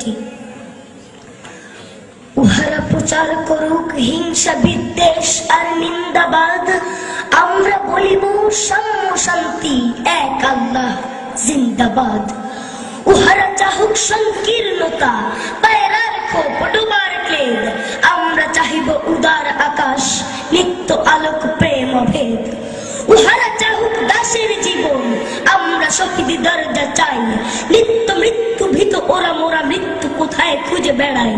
Committee. উহারা প্রচার করুক হিংসা বিদ্বেষ আর নিন্দাবাদ, আমরা বলিব সাম্য শান্তি এক আল্লাহ জিন্দাবাদ। উহারা চাহুক সংকীর্ণতা পায়রার খোপ ডোবার ক্লেদ, আমরা চাহিব উদার আকাশ নিত্য আলোক প্রেম অভেদ। উহারা চাহুক দাসের জীবন, আমরা শহীদি দরজা চাই, নিত্য মৃত্যু ভীত ওরা মোরা মৃত্যু কোথায় খুঁজে বেড়াই।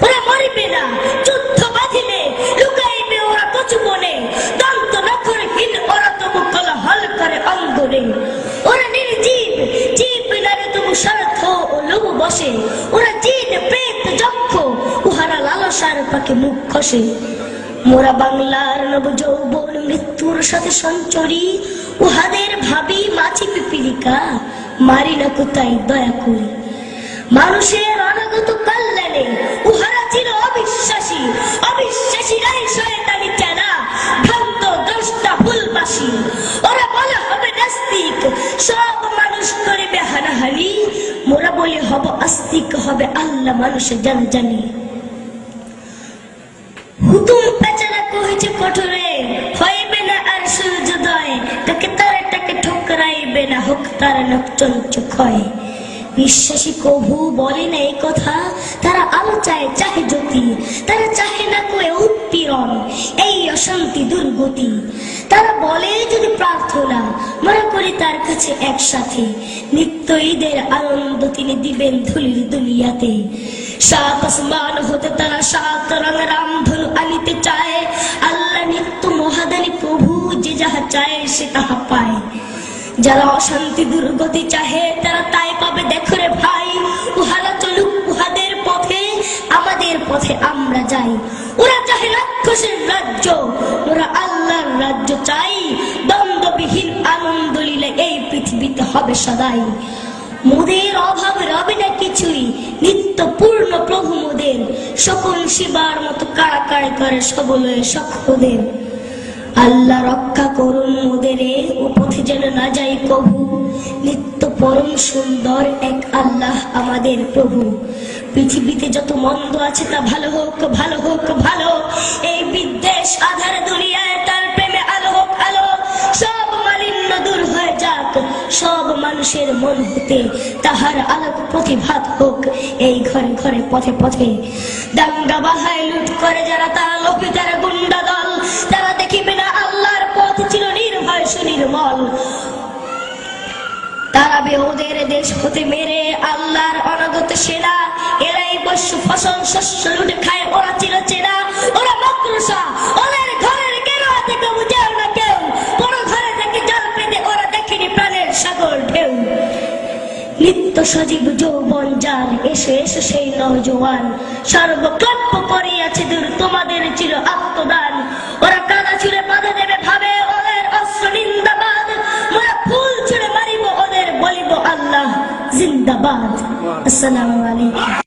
ওরা মরিবে না যুদ্ধ বাঁধিলে, লুকাইবে ওরা কচু বনে, দন্ত নখরহীন ওরা তবু কোলাহল করে অঙ্গনে। ওরা নির্জীব জীব নারে তবু স্বার্থ ও লোভ বসে, ওরা জিন প্রেত যক্ষ উহারা লালসার পাকে মুখ খসে। মোরা বাংলার নব যৌবন মৃত্যুর সাথে সঞ্চরী, উহাদের ভাবি মাছি পিপিলিকা মারি না কোথায় দয়া করি। মানুষের অনাগত কল্যাণে উহারা ছিল অবিশ্বাসী, অবিশ্বাসীরাই শয়তানি চেনা ভ্রান্ত দ্রষ্টা ভুলবাসী। ওরা বলা হবে নাস্তিক, সব মানুষ করিবে হানাহানি, মোরা বলে হব আস্তিক, হবে আল্লাহ মানুষে জানি। হুতুম পেচারা কহেছে কঠোরে, হইবে না আর সূর্যোদয়, তাকে তারাটাকে ঠোকরাইবে না, হোক তারা নকচঞ্চ ক্ষয়। বিশ্বাসী কভু বলে না এই কথা, তারা আলো চায় চাহে জ্যোতি, তারা চাহে না কোয়ে উৎপীড়ন এই অশান্তি দুর্গতি। তারা বলে যদি প্রার্থনা মনে করি তার কাছে একসাথে, নিত্য ঈদের আনন্দ তিনি দিবেন ধুলির দুনিয়াতে। সাত আসমান হতে তারা সাত রঙের রামধনু আনিতে চায়, আল্লাহ নিত্য মহাদানী প্রভু, যে যাহা চায় সে তাহা পায়। যারা অশান্তি দুর্গতি চাহে তারা তাই পাবে দেখো রে ভাই, উহারা চলুক উহাদের পথে, আমাদের পথে আমরা যাই। ওরা চাহে রাক্ষসের রাজ্য, ওরা আল্লাহর রাজ্য চাই, দ্বন্দ্ববিহীন আনন্দ লীলা এই পৃথিবীতে হবে সদাই। মোদের অভাব রবে না কিছুই, নিত্য পূর্ণ প্রভু মোদের, সকল শিবার মতো কাড়াকাড়ি করে সবলয়ে সক্ষদের। আল্লাহ রক্ষা করুন মোদেরে, ও পথে যেন না যাই কভু, নিত্য পরম সুন্দর এক আল্লাহ আমাদের প্রভু। পৃথিবীতে যত মন্দ আছে তা ভালো হোক ভালো হোক ভালো, এই বিদ্বেষ আধার দুনিয়ায় তার প্রেমে আলো হোক আলো। সব মালিন্য দূর হয়ে যাক, সব মানুষের মন হতে তাহার আলোক প্রতিভাত হোক এই ঘরে ঘরে পথে পথে। দাঙ্গা বাহায় লুট করে যারা, তারা লোভী তারা গুন্ডা দল, তারা দেখিবে না আল্লাহর পথ ছিল নির্ভয় সুনির্মল। তারাবে ওদের দেশ হতে মেরে আল্লাহর অনাগত সেনা, এরাই বস্য ফসল শস্য লুটে খায়, ওরা ছিল চেনা। ওরা মাকড়সা, ওদের ঘরের গেরুয়া থেকে বুঝেও না কেউ, বড় ঘরে থেকে জল পেতে ওরা দেখেনি প্রাণের সাগর ঢেউ। নিত্য সজীব যৌবন যার, এসে এসে সেই নওজোয়ান, সর্বক্লাপ্য করিয়াছে দূর তোমাদের ছিল আত্মদান। ওরা কাদা ছুঁড়ে বাধা দেবে ভাবে, ওদের অস্ত্র নিন্দাবাদ, মোরা ফুল ছুঁড়ে মারিব ওদের, বলিব আল্লাহ জিন্দাবাদ। আসসালামু আলাইকুম।